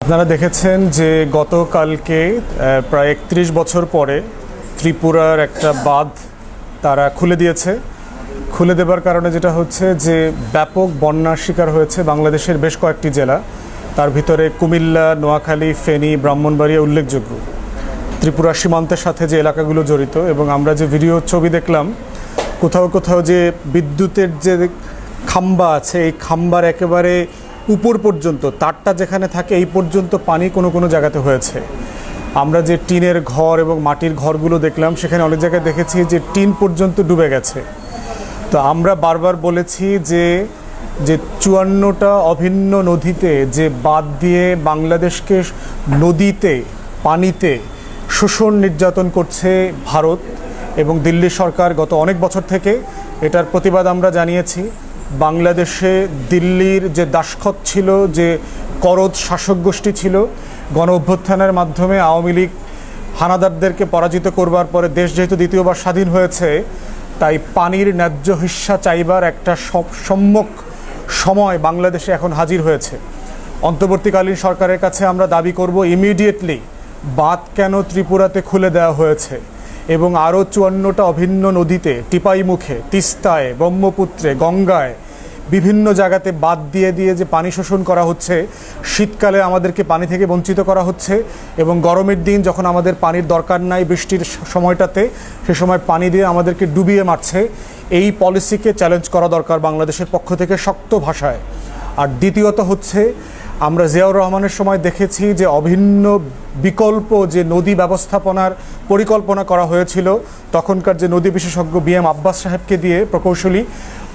আপনারা দেখেছেন যে গতকালকে প্রায় ৩১ বছর পরে ত্রিপুরার একটা বাঁধ তারা খুলে দিয়েছে। খুলে দেবার কারণে যেটা হচ্ছে যে ব্যাপক বন্যার শিকার হয়েছে বাংলাদেশের বেশ কয়েকটি জেলা, তার ভিতরে কুমিল্লা, নোয়াখালী, ফেনী, ব্রাহ্মণবাড়িয়া উল্লেখযোগ্য। ত্রিপুরা সীমান্তের সাথে যে এলাকাগুলো জড়িত, এবং আমরা যে ভিডিও ছবি দেখলাম, কোথাও কোথাও যে বিদ্যুতের যে খাম্বা আছে, এই খাম্বার একেবারে উপর পর্যন্ত, তারটা যেখানে থাকে এই পর্যন্ত পানি কোনো কোনো জায়গাতে হয়েছে। আমরা যে টিনের ঘর এবং মাটির ঘরগুলো দেখলাম, সেখানে অনেক জায়গায় দেখেছি যে টিন পর্যন্ত ডুবে গেছে। তো আমরা বারবার বলেছি যে ৫৪টা অভিন্ন নদীতে যে বাঁধ দিয়ে বাংলাদেশকে নদীতে, পানিতে শোষণ নির্যাতন করছে ভারত এবং দিল্লি সরকার গত অনেক বছর থেকে, এটার প্রতিবাদ আমরা জানিয়েছি। বাংলাদেশে দিল্লির যে দাসখত ছিল, যে করদ শাসক গোষ্ঠী ছিল, গণ অভ্যুত্থানের মাধ্যমে আওয়ামী লীগ হানাদারদেরকে পরাজিত করবার পরে দেশ যেহেতু দ্বিতীয়বার স্বাধীন হয়েছে, তাই পানির ন্যায্য হিস্যা চাইবার একটা সম্যক সময় বাংলাদেশে এখন হাজির হয়েছে। অন্তর্বর্তীকালীন সরকারের কাছে আমরা দাবি করব, ইমিডিয়েটলি বাঁধ কেন ত্রিপুরাতে খুলে দেওয়া হয়েছে এবং আরও ৫৪টা অভিন্ন নদীতে, টিপাইমুখে, তিস্তায়, ব্রহ্মপুত্রে, গঙ্গায়, বিভিন্ন জায়গাতে বাঁধ দিয়ে দিয়ে যে পানি শোষণ করা হচ্ছে, শীতকালে আমাদেরকে পানি থেকে বঞ্চিত করা হচ্ছে, এবং গরমের দিন যখন আমাদের পানির দরকার নাই, বৃষ্টির সময়টাতে, সে সময় পানি দিয়ে আমাদেরকে ডুবিয়ে মারছে। এই পলিসিকে চ্যালেঞ্জ করা দরকার বাংলাদেশের পক্ষ থেকে শক্ত ভাষায়। আর দ্বিতীয়ত হচ্ছে, আমরা জিয়াউর রহমানের সময় দেখেছি যে অভিন্ন বিকল্প যে নদী ব্যবস্থাপনার পরিকল্পনা করা হয়েছিল, তখনকার যে নদী বিশেষজ্ঞ BM আব্বাস সাহেবকে দিয়ে প্রকৌশলী,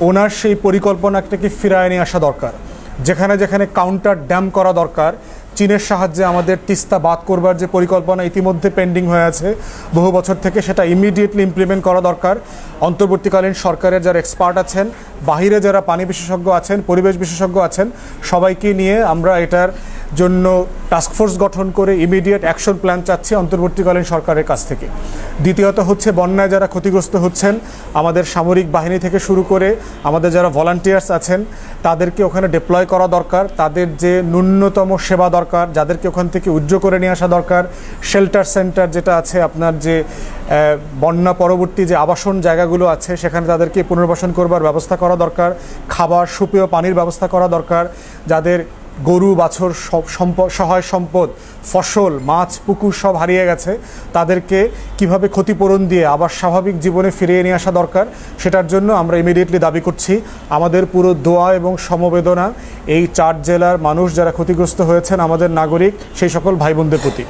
ওনার সেই পরিকল্পনাটাকে ফিরায় নিয়ে আসা দরকার। যেখানে যেখানে কাউন্টার ড্যাম করা দরকার, চীনের সাহায্যে আমাদের তিস্তা বাঁধ করবার যে পরিকল্পনা ইতিমধ্যে পেন্ডিং হয়ে আছে বহু বছর থেকে, সেটা ইমিডিয়েটলি ইমপ্লিমেন্ট করা দরকার। অন্তর্বর্তীকালীন সরকারের যারা এক্সপার্ট আছেন, বাহিরে যারা পানি বিশেষজ্ঞ আছেন, পরিবেশ বিশেষজ্ঞ আছেন, সবাইকে নিয়ে আমরা এটার জন্য টাস্কফোর্স গঠন করে ইমিডিয়েট অ্যাকশন প্ল্যান চাচ্ছি অন্তর্বর্তীকালীন সরকারের কাছ থেকে। দ্বিতীয়ত হচ্ছে, বন্যায় যারা ক্ষতিগ্রস্ত হচ্ছেন, আমাদের সামরিক বাহিনী থেকে শুরু করে আমাদের যারা ভলান্টিয়ার্স আছেন, তাদেরকে ওখানে ডিপ্লয় করা দরকার। তাদের যে ন্যূনতম সেবা দরকার, যাদেরকে ওখান থেকে উজ্জ্ব করে নিয়ে আসা দরকার। শেল্টার সেন্টার যেটা আছে, আপনার যে বন্যা পরবর্তী যে আবাসন জায়গাগুলো আছে, সেখানে তাদেরকে পুনর্বাসন করবার ব্যবস্থা করা দরকার। খাবার, সুপেয় পানির ব্যবস্থা করা দরকার। যাদের গরু, বাছর, সহায় সম্পদ, ফসল, মাছ, পুকুর সব হারিয়ে গেছে, তাদেরকে কিভাবে ক্ষতিপূরণ দিয়ে আবার স্বাভাবিক জীবনে ফিরিয়ে নিয়ে আসা দরকার, সেটার জন্য আমরা ইমিডিয়েটলি দাবি করছি আমাদের পুরো দোয়া এবং সমবেদনা এই ৪ জেলার মানুষ যারা ক্ষতিগ্রস্ত হয়েছেন, আমাদের নাগরিক, সেই সকল ভাই বোনদের প্রতি।